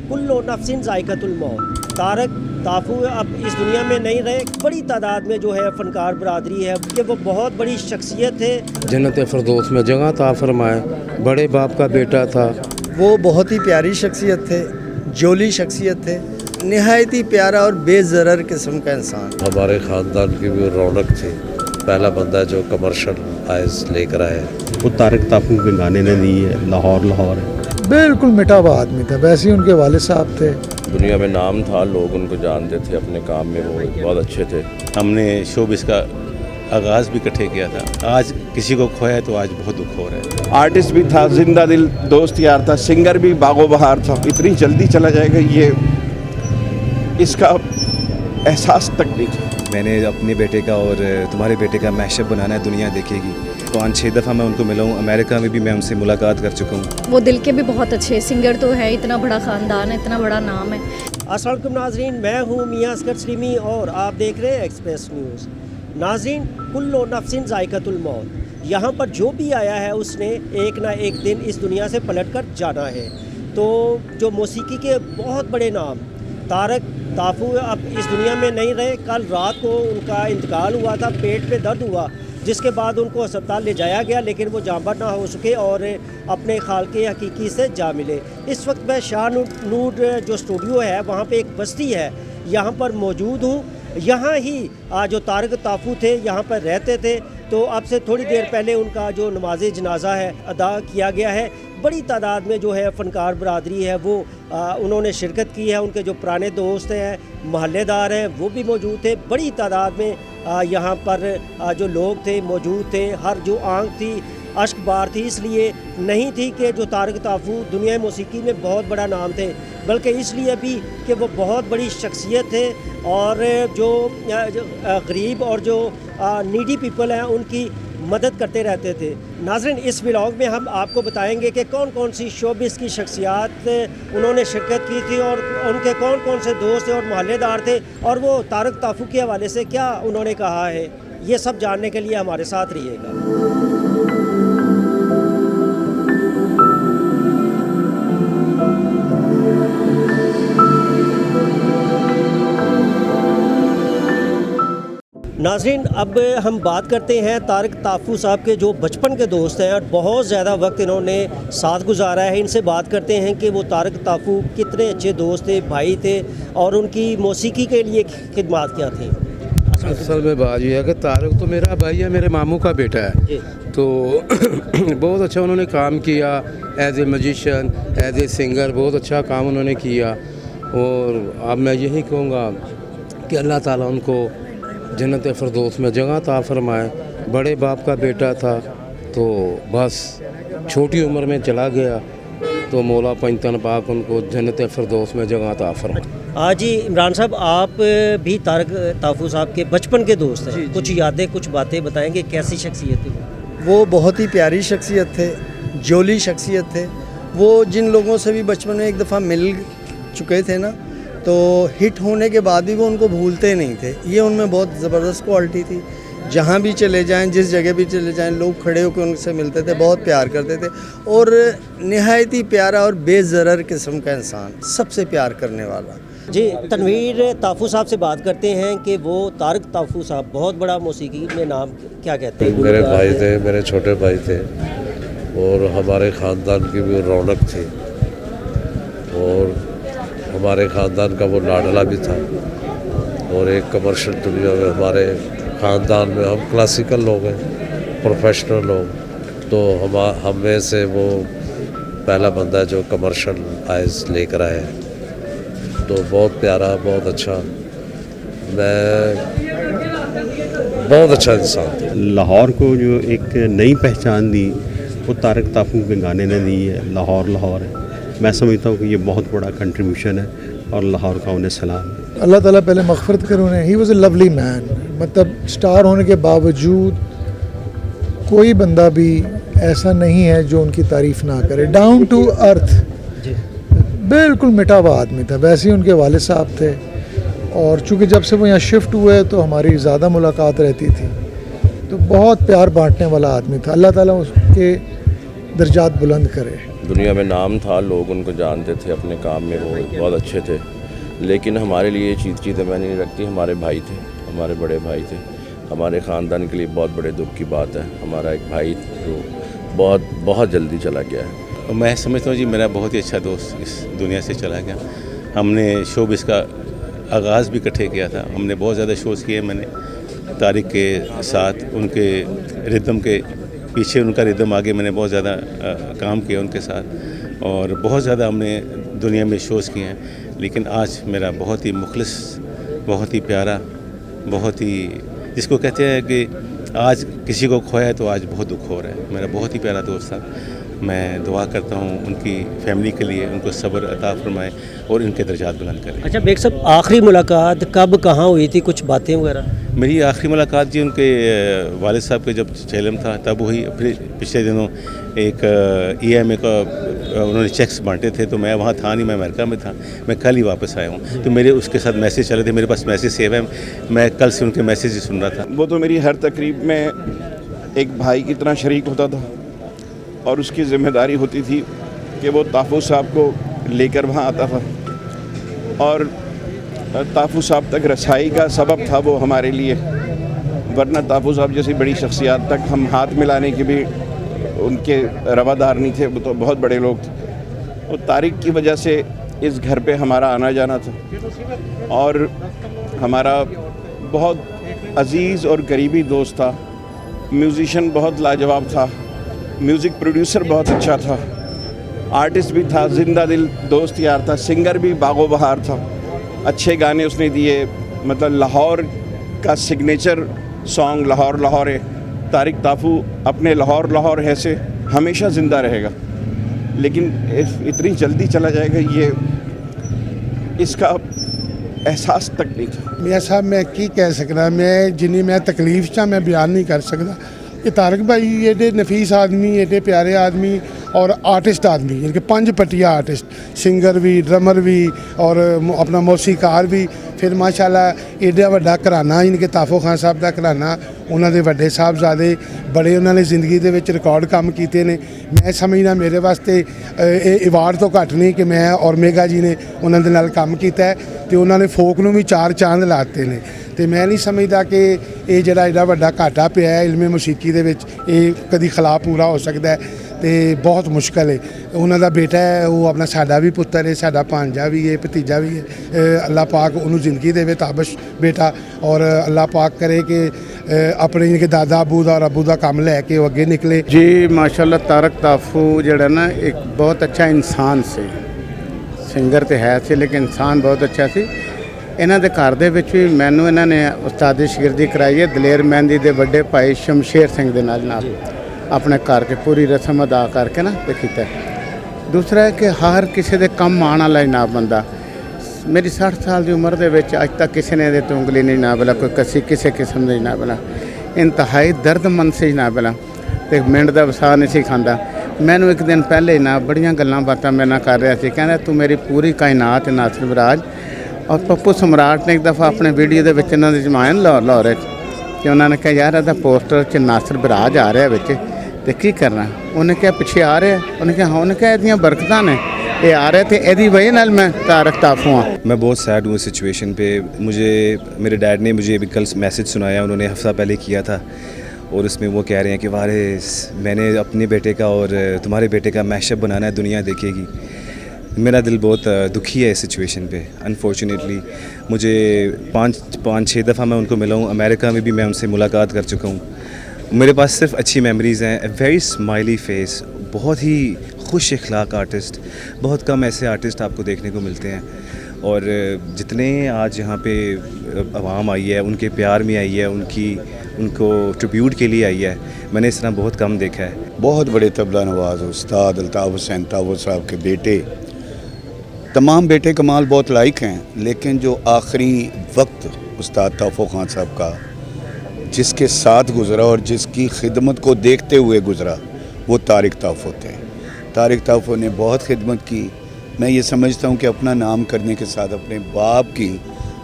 कुल्लु नफ्सिन ज़ायक़तुल मौत। तारक ताफू अब इस दुनिया में नहीं रहे। बड़ी तादाद में जो है फ़नकार बरादरी है कि वो बहुत बड़ी शख्सियत थे। जन्नत फ़िरदौस में जगह अता फरमाए। बड़े बाप का बेटा था। वो बहुत ही प्यारी शख्सियत थे, जोली शख्सियत थे, निहायत ही प्यारा और बेज़रर किस्म का इंसान। हमारे ख़ानदान की भी रौनक थी। पहला बंदा जो कमर्शियल आइज़ लेकर आए। वो तारक ताफू के गाने ने दी है, लाहौर लाहौर है। बिल्कुल मिटा हुआ आदमी था, वैसे ही उनके वालिद साहब थे। दुनिया में नाम था, लोग उनको जानते थे, अपने काम में वो बहुत अच्छे थे। हमने शोबिस का आगाज़ भी इकट्ठे किया था। आज किसी को खोया तो आज बहुत दुख हो रहा है। आर्टिस्ट भी था, जिंदा दिल दोस्त यार था, सिंगर भी बागो बहार था। इतनी जल्दी चला जाएगा ये इसका एहसास तक नहीं था। मैंने अपने बेटे का और तुम्हारे बेटे का मैशअप बनाना है, दुनिया देखेगी। 5-6 दफ़ा मैं उनको मिला हूँ, अमेरिका में भी मैं उनसे मुलाकात कर चुका हूँ। वो दिल के भी बहुत अच्छे सिंगर तो है, इतना बड़ा ख़ानदान है, इतना बड़ा नाम है। अस्सलाम वालेकुम नाज़रीन, मैं हूँ मियां असगर सलीमी और आप देख रहे हैं एक्सप्रेस न्यूज़। नाज़रीन, कुल्लु नफ्सिन ज़ायक़तुल मौत। यहाँ पर जो भी आया है उसने एक ना एक दिन इस दुनिया से पलट कर जाना है। तो जो मौसीकी के बहुत बड़े नाम तारक ताफू अब इस दुनिया में नहीं रहे। कल रात को उनका इंतकाल हुआ था, पेट पे दर्द हुआ, जिसके बाद उनको अस्पताल ले जाया गया, लेकिन वो जाँबर ना हो सके और अपने खालके हकीकी से जा मिले। इस वक्त मैं शाह नूर जो स्टूडियो है वहाँ पे एक बस्ती है, यहाँ पर मौजूद हूँ। यहाँ ही जो तारक ताफू थे यहाँ पर रहते थे। तो अब से थोड़ी देर पहले उनका जो नमाज जनाजा है अदा किया गया है। बड़ी तादाद में जो है फ़नकार बरादरी है वो उन्होंने शिरकत की है। उनके जो पुराने दोस्त हैं, महल्लेदार हैं, वो भी मौजूद थे। बड़ी तादाद में यहाँ पर जो लोग थे मौजूद थे। हर जो आंख थी अश्क बार थी, इसलिए नहीं थी कि जो तारक ताफू दुनिया मौसीकी में बहुत बड़ा नाम थे, बल्कि इसलिए भी कि वो बहुत बड़ी शख्सियत थे और जो गरीब और जो नीडी पीपल हैं उनकी मदद करते रहते थे। नाज़रीन, इस व्लॉग में हम आपको बताएंगे कि कौन कौन सी शोबिस की शख्सियात उन्होंने शिरकत की थी और उनके कौन कौन से दोस्त और महल्लेदार थे और वो तारक ताफू के हवाले से क्या उन्होंने कहा है। ये सब जानने के लिए हमारे साथ रहिएगा। नाज़रीन, अब हम बात करते हैं तारक ताफू साहब के जो बचपन के दोस्त हैं और बहुत ज़्यादा वक्त इन्होंने साथ गुजारा है। इनसे बात करते हैं कि वो तारक ताफू कितने अच्छे दोस्त थे, भाई थे और उनकी मौसीकी के लिए खिदमात क्या थी। असल में बात यह है कि तारक तो मेरा भाई है, मेरे मामू का बेटा है। तो बहुत अच्छा उन्होंने काम किया as a musician, as a singer. बहुत अच्छा काम उन्होंने किया और अब मैं यही कहूँगा कि अल्लाह ताला उनको जन्नत फ़िरदौस में जगह अता फरमाए। बड़े बाप का बेटा था तो बस छोटी उम्र में चला गया, तो मौला पंजतन पाक उनको जन्नत फ़िरदौस में जगह अता फरमाए। जी इमरान साहब, आप भी तारक ताफू साहब के बचपन के दोस्त हैं। कुछ यादें, कुछ बातें बताएंगे, कैसी शख्सियत थी वो? बहुत ही प्यारी शख्सियत थे, जोली शख्सियत थे। वो जिन लोगों से भी बचपन में एक दफ़ा मिल चुके थे ना, तो हिट होने के बाद भी वो उनको भूलते नहीं थे। ये उनमें बहुत ज़बरदस्त क्वालिटी थी। जहाँ भी चले जाएं, जिस जगह भी चले जाएं, लोग खड़े होकर उनसे मिलते थे, बहुत प्यार करते थे और निहायत ही प्यारा और बेज़रर किस्म का इंसान, सबसे प्यार करने वाला। जी, तनवीर ताफू साहब से बात करते हैं कि वो तारक ताफू साहब बहुत बड़ा मौसीकी में नाम क्या कहते हैं। मेरे भाई थे, मेरे छोटे भाई थे और हमारे ख़ानदान की भी रौनक थी और हमारे ख़ानदान का वो लाडला भी था। और एक कमर्शियल दुनिया में हमारे ख़ानदान में हम क्लासिकल लोग हैं, प्रोफेशनल लोग, तो हमें से वो पहला बंदा जो कमर्शियल आइज़ लेकर आए। तो बहुत प्यारा, बहुत अच्छा, मैं बहुत अच्छा इंसान था। लाहौर को जो एक नई पहचान दी वो तारक ताफू के गाने ने दी है, लाहौर लाहौर है। मैं समझता हूँ कि ये बहुत बड़ा कंट्रीब्यूशन है और लाहौर का उन्हें सलाम है। अल्लाह ताला पहले मग़फ़िरत करे उन्हें। He was A lovely man. मतलब स्टार होने के बावजूद कोई बंदा भी ऐसा नहीं है जो उनकी तारीफ़ ना करे। डाउन टू अर्थ, बिल्कुल मिटा हुआ आदमी था, वैसे ही उनके वालिद साहब थे। और चूँकि जब से वो यहाँ शिफ्ट हुए तो हमारी ज़्यादा मुलाकात रहती थी, तो बहुत प्यार बांटने वाला आदमी था। अल्लाह ताला उसके दर्जात बुलंद करे। दुनिया में नाम था, लोग उनको जानते थे, अपने काम में वो बहुत अच्छे थे। लेकिन हमारे लिए ये चीज़ें मैंने नहीं रखती। हमारे भाई थे, हमारे बड़े भाई थे, हमारे ख़ानदान के लिए बहुत बड़े दुख की बात है। हमारा एक भाई जो बहुत जल्दी चला गया है। मैं समझता हूँ जी, मेरा बहुत ही अच्छा दोस्त इस दुनिया से चला गया। हमने शोबिस का आगाज़ भी इकट्ठे किया था, हमने बहुत ज़्यादा शोज़ किए। मैंने तारिक के साथ उनके रिदम के पीछे, उनका रिदम आगे मैंने बहुत ज़्यादा काम किया उनके साथ, और बहुत ज़्यादा हमने दुनिया में शोज़ किए हैं। लेकिन आज मेरा बहुत ही मुखलिस, बहुत ही प्यारा, बहुत ही जिसको कहते हैं कि आज किसी को खोया है तो आज बहुत दुख हो रहा है, मेरा बहुत ही प्यारा दोस्त था। मैं दुआ करता हूँ उनकी फैमिली के लिए, उनको सब्र अता फरमाए और इनके दर्जात बुलंद करें। अच्छा बेग साहब, आखिरी मुलाकात कब कहाँ हुई थी, कुछ बातें वगैरह? मेरी आखिरी मुलाकात जी उनके वालिद साहब के जब चेलम था तब हुई। फिर पिछले दिनों एक EMA का उन्होंने चेक्स बांटे थे, तो मैं वहाँ था नहीं, मैं अमेरिका में था। मैं कल ही वापस आया हूँ, तो मेरे उसके साथ मैसेज चले थे, मेरे पास मैसेज सेव है। मैं कल से उनके मैसेज ही सुन रहा था। वो तो मेरी हर तकरीब में एक भाई की तरह शरीक होता था, और उसकी ज़िम्मेदारी होती थी कि वो ताफ़ुज़ साहब को लेकर वहाँ आता था, और ताफ़ुज़ साहब तक रसाई का सबब था वो हमारे लिए। वरना ताफ़ुज़ साहब जैसी बड़ी शख्सियत तक हम हाथ मिलाने के भी उनके रवादार नहीं थे, वो तो बहुत बड़े लोग थे। और तारिक की वजह से इस घर पे हमारा आना जाना था, और हमारा बहुत अज़ीज़ और करीबी दोस्त था। म्यूज़िशन बहुत लाजवाब था, म्यूज़िक प्रोड्यूसर बहुत अच्छा था, आर्टिस्ट भी था, जिंदा दिल दोस्त यार था, सिंगर भी बागो बहार था। अच्छे गाने उसने दिए, मतलब लाहौर का सिग्नेचर सॉन्ग लाहौर लाहौर है। तारिक ताफू अपने लाहौर लाहौर है से हमेशा ज़िंदा रहेगा, लेकिन इतनी जल्दी चला जाएगा ये इसका एहसास तक नहीं था। मियाँ साहब मैं की कह सकदा, मैं जिन्नी मैं तकलीफ चा मैं बयान नहीं कर सकदा कि तारिक भाई एडे नफीस आदमी, एडे प्यारे आदमी और आर्टिस्ट आदमी, यानी कि 5 पटिया आर्टिस्ट, सिंगर भी, ड्रमर भी और अपना मौसीकार भी। फिर माशाल्लाह एडा वड्डा घराना, यानी कि ताफो खान साहब का घराना, उन्होंने वड्डे साहबजादे बड़े उन्होंने जिंदगी दे विच रिकॉर्ड काम किए ने। मैं समझना मेरे वास्ते ये अवार्ड तो घट नहीं कि मैं और मेगा जी ने उन्होंने नाल काम किया है, तो उन्होंने फोक नूं भी 4 चांद लाते ने। तो मैं नहीं समझदा कि ये जिहड़ा एडा वड्डा घाटा पिया है इल्मे मौसीकी दे विच, ये कदी खिलाफ पूरा हो सकता है, तो बहुत मुश्किल है। उन्होंने बेटा है, वो अपना साडा भी पुत्र है, साडा भांजा भी है, भतीजा भी है। अल्लाह पाक उन्होंने ज़िंदगी देवे ताबश बेटा, और अल्लाह पाक करे कि अपने इनके दादा अबू दा और अबू दा काम लैके वो अगे निकले। जी माशाल्लाह, तारक ताफू जिहड़ा ना एक बहुत अच्छा इंसान से, सिंगर तो है सी लेकिन इंसान बहुत अच्छा सी। इन्हां दे घर दे विच भी मैनूं इन्हां ने उस्तादी शिगिरदी कराई है दलेर मेहंदी दे बड़े भाई शमशेर सिंह दे नाल अपने घर के पूरी रस्म अदा करके ना ते कीता। दूसरा है कि हर किसी दे कम आने वाला इनाम बंदा। मेरी 60 साल की उम्र दे विच अज तक किसी ने तो उंगली नहीं ना बोला, कोई किसी किस्म का ना बोला, इंतहाई दर्दमंद से ना बोला, तो मिंट का वसा नहीं सी खांदा। मैनू एक दिन पहले ही ना बड़ियां गल्लां बातां मेरे नाल कर रहा सी, कहंदा तू मेरी पूरी कायनात नासिर विराज। और पप्पू सम्राट ने एक दफ़ा अपने वीडियो के विच इन्हां दी जमायन लाहौर कि उन्होंने कहा यार इहदा पोस्टर च नासिर विराज आ रहा बिच, तो की करना। उन्हें कहा पिछे आ रहा, उन्हें कहा हाँ, उन्हें कहा इहदियां बरकतां ने ये आ रहे थे, यदी वजह नाल मैं तारक ताफू हाँ। मैं बहुत सैड हूँ इस सिचुएशन पे। मुझे मेरे डैड ने मुझे अभी कल मैसेज सुनाया, उन्होंने हफ्ता पहले किया था, और उसमें वो कह रहे हैं कि वारिस मैंने अपने बेटे का और तुम्हारे बेटे का मैशअप बनाना है, दुनिया देखेगी। मेरा दिल बहुत दुखी है इस सिचुएशन पे। अनफॉर्चुनेटली मुझे 5-6 दफ़ा मैं उनको मिला हूँ, अमेरिका में भी मैं उनसे मुलाकात कर चुका हूँ। मेरे पास सिर्फ अच्छी मेमोरीज़ हैं। ए वेरी स्माइली फेस, बहुत ही खुश इखलाक आर्टिस्ट। बहुत कम ऐसे आर्टिस्ट आपको देखने को मिलते हैं, और जितने आज यहाँ पे आवाम आई है उनके प्यार में आई है, उनको ट्रिब्यूट के लिए आई है, मैंने इस तरह बहुत कम देखा है। बहुत बड़े तबला नवाज उस्ताद अल्ताफ़ हुसैन तावूर साहब के बेटे, तमाम बेटे कमाल बहुत लाइक हैं, लेकिन जो आखिरी वक्त उस्ताद ताफ़ो खान साहब का जिसके साथ गुज़रा और जिसकी खिदमत को देखते हुए गुज़रा, वो तारिक ताफ़ो थे। तारिक ताफ़ो ने बहुत खिदमत की। मैं ये समझता हूँ कि अपना नाम करने के साथ अपने बाप की,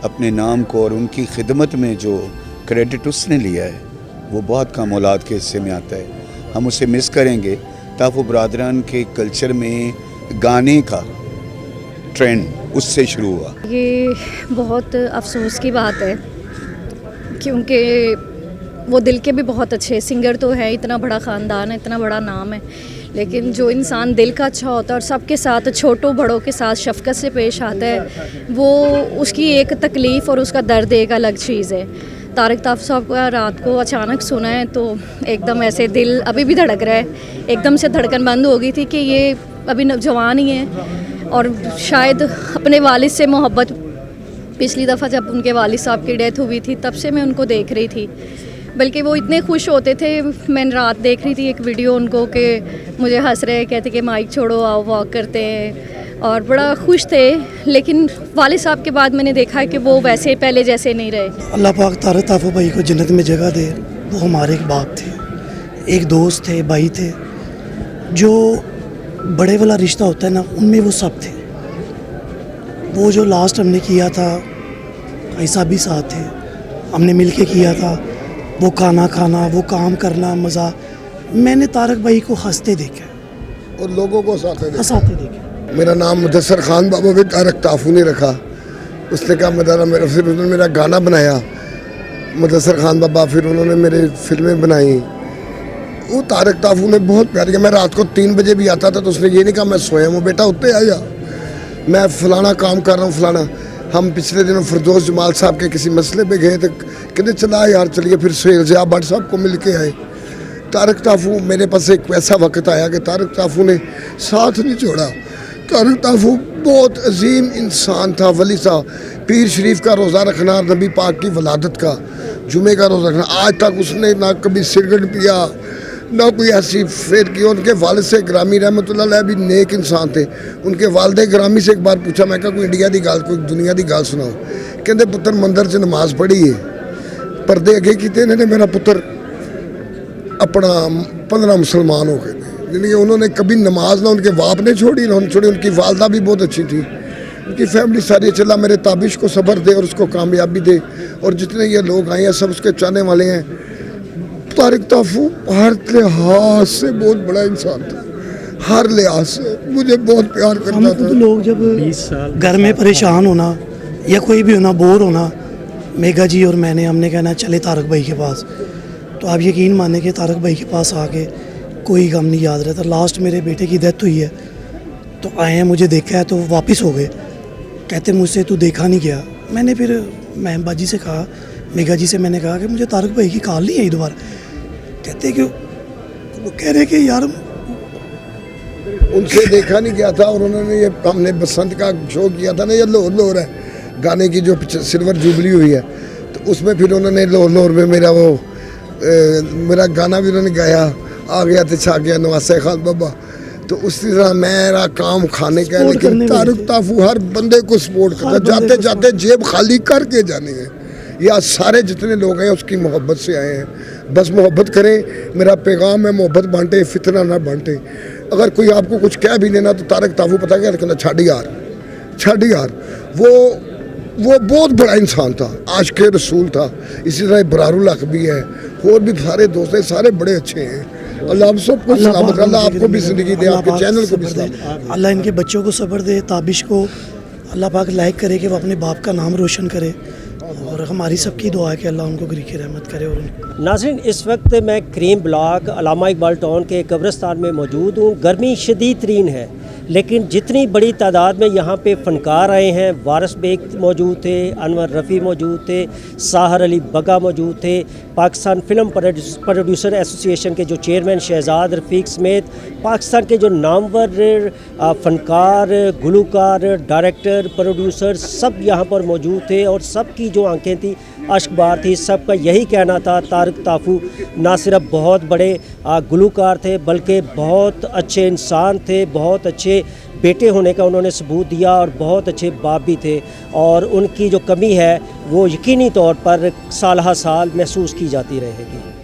अपने नाम को और उनकी खिदमत में जो क्रेडिट उसने लिया है वो बहुत कम औलाद के हिस्से में आता है। हम उसे मिस करेंगे, ताफो बरादरान के कल्चर में गाने का ट्रेंड उससे शुरू हुआ। ये बहुत अफसोस की बात है क्योंकि वो दिल के भी बहुत अच्छे सिंगर तो है, इतना बड़ा ख़ानदान है, इतना बड़ा नाम है, लेकिन जो इंसान दिल का अच्छा होता है और सबके साथ छोटों बड़ों के साथ शफ़क़त से पेश आता है, वो उसकी एक तकलीफ़ और उसका दर्द एक अलग चीज़ है। तारिक ताफ़ साहब को रात को अचानक सुना है तो एकदम ऐसे दिल अभी भी धड़क रहा है, एकदम से धड़कन बंद हो गई थी कि ये अभी जवान ही है और शायद अपने वालिद से मोहब्बत, पिछली दफ़ा जब उनके वालिद साहब की डेथ हुई थी तब से मैं उनको देख रही थी, बल्कि वो इतने खुश होते थे। मैंने रात देख रही थी एक वीडियो उनको कि मुझे हंस रहे, कहते कि माइक छोड़ो आओ वॉक करते हैं, और बड़ा खुश थे। लेकिन वालिद साहब के बाद मैंने देखा है कि वो वैसे पहले जैसे नहीं रहे। अल्लाह पाक तारिक ताफ़ो भाई को जन्नत में जगह दे। वो हमारे एक बाप थे, एक दोस्त थे, भाई थे। जो बड़े वाला रिश्ता होता है ना, उनमें वो सब थे। वो जो लास्ट हमने किया था, भाई साहब भी साथ थे, हमने मिल के किया था। वो खाना खाना, वो काम करना, मज़ा। मैंने तारिक भाई को हंसते देखा और लोगों को हंसाते देखा। मेरा नाम मुदस्सर खान बाबा भी तारिक ताफू ने रखा। उसने कहा मेरा फिर उन्होंने मेरा गाना बनाया मुदस्सर खान बाबा, फिर उन्होंने मेरे फिल्में बनाई। वो तारिक ताफू ने बहुत प्यार किया। मैं रात को 3 बजे भी आता था तो उसने ये नहीं कहा मैं सोया हूँ, बेटा उत्ते आ जा, मैं फ़लाना काम कर रहा हूँ फलाना। हम पिछले दिनों फिरदौस जमाल साहब के किसी मसले पे गए तो कहते चला यार चलिए, फिर सुहेल ज़िया भट्ट साहब को मिल के आए। तारिक ताफू, मेरे पास एक वैसा वक्त आया कि तारिक ताफू ने साथ नहीं छोड़ा। तारिक ताफू बहुत अजीम इंसान था, वली साहब। पीर शरीफ का रोज़ा रखना, नबी पाक की वलादत का, जुमे का रोज़ा रखना, आज तक उसने ना कभी सिगरेट पिया ना कोई ऐसी फेर की। उनके वालिद से ग्रामी रहमतुल्लाह अलैह भी नेक इंसान थे। उनके वालिद ग्रामी से एक बार पूछा, मैं कहा कोई इंडिया की गाल, कोई दुनिया की गाल सुनाओ। कहते पुत्र मंदिर च नमाज पढ़ी है, पर्दे अगे किए, इन्होंने मेरा पुत्र अपना 15 मुसलमान हो गए। यानी कि उन्होंने कभी नमाज ना उनके बाप ने छोड़ी ना छोड़ी। उनकी वालदा भी बहुत अच्छी थी, उनकी फैमिली सारी। चला मेरे ताबिश को सब्र दे और उसको कामयाबी दे, और जितने ये लोग आए हैं सब उसके चाहने वाले हैं। तारिक ताफू हर लिहाज से बहुत बड़ा इंसान था, हर लिहाज से मुझे बहुत प्यार करता था। तो लोग जब घर में परेशान होना या कोई भी होना, बोर होना, मेगा जी और हमने कहना चले तारिक भाई के पास, तो आप यकीन माने कि तारिक भाई के पास आके कोई गम नहीं याद रहता। लास्ट मेरे बेटे की डेथ हुई है तो आए हैं, मुझे देखा है तो वापस हो गए। कहते मुझसे तू देखा नहीं गया। मैंने फिर महबा जी से कहा, मेगा जी से मैंने कहा कि मुझे तारिक भाई की कॉल नहीं आई दोबारा। कहते क्यों? वो कह रहे कि यार उनसे देखा नहीं गया था। और उन्होंने ये हमने बसंत का शो किया था ना, ये लोर लोर है गाने की जो सिल्वर जुबली हुई है, तो उसमें फिर उन्होंने लोर लोर में मेरा गाना भी उन्होंने गाया, आ गया तो छा गया नवासे खान बाबा। तो उसी तरह मेरा काम खाने का है, लेकिन तारिक ताफू हर बंदे को सपोर्ट करता, जाते जाते जेब खाली करके जाने हैं। या सारे जितने लोग हैं उसकी मोहब्बत से आए हैं, बस मोहब्बत करें। मेरा पैगाम है मोहब्बत बांटे, फितना ना बांटे। अगर कोई आपको कुछ कह भी लेना तो तारिक ताफू पता क्या कहना, छाड़ी यार। वो बहुत बड़ा इंसान था, आशिक़ रसूल था। इसी तरह बरारुल हक भी है, और भी सारे दोस्त हैं, सारे बड़े अच्छे हैं। अल्लाह आप सबको सलामत, अल्लाह आपको भी ज़िंदगी दे, आपके चैनल को भी सलामत। अल्लाह इनके बच्चों को सब्र दे, ताबिश को अल्लाह पाक लाइक करे कि वो अपने बाप का नाम रोशन करे, और हमारी सबकी दुआ है कि अल्लाह उनको गरीक़ रहमत करे। और नाज़रीन, इस वक्त मैं cream block Allama Iqbal town के कब्रिस्तान में मौजूद हूँ। गर्मी शदीद तरीन है, लेकिन जितनी बड़ी तादाद में यहाँ पे फ़नकार आए हैं, वारिस बेग मौजूद थे, अनवर रफ़ी मौजूद थे, साहर अली बगा मौजूद थे, पाकिस्तान फ़िल्म प्रोड्यूसर एसोसिएशन के जो चेयरमैन शहजाद रफ़ीक समेत पाकिस्तान के जो नामवर फ़नकार, गुलूकार, डायरेक्टर, प्रोड्यूसर सब यहाँ पर मौजूद थे, और सब की जो आंखें थी अश्कबार थी। सबका यही कहना था तारिक ताफू ना सिर्फ बहुत बड़े गुलूकार थे, बल्कि बहुत अच्छे इंसान थे, बहुत अच्छे बेटे होने का उन्होंने सबूत दिया, और बहुत अच्छे बाप भी थे। और उनकी जो कमी है वो यकीनी तौर पर साल हर साल महसूस की जाती रहेगी।